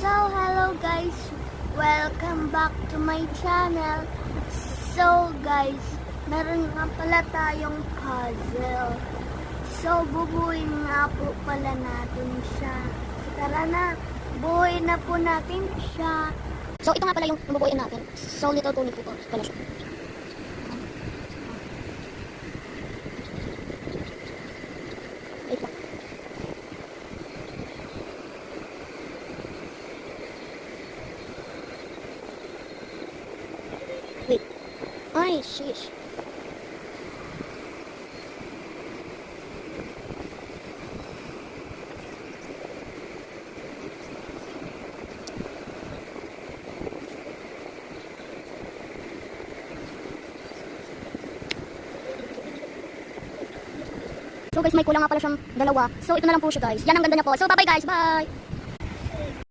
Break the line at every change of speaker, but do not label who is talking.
So, hello guys! Welcome back to my channel. So guys, meron nga pala tayong puzzle. So, bubuin nga po pala natin siya. Tara na, buuin na po natin siya.
So, ito nga pala yung bubuuin natin. So, little pony po pala siya. Wait lang. Wait. Ay, sheesh. So guys, may kulang nga pala siyang dalawa. So ito na lang po siya guys. Yan ang ganda niya po. So bye bye guys. Bye!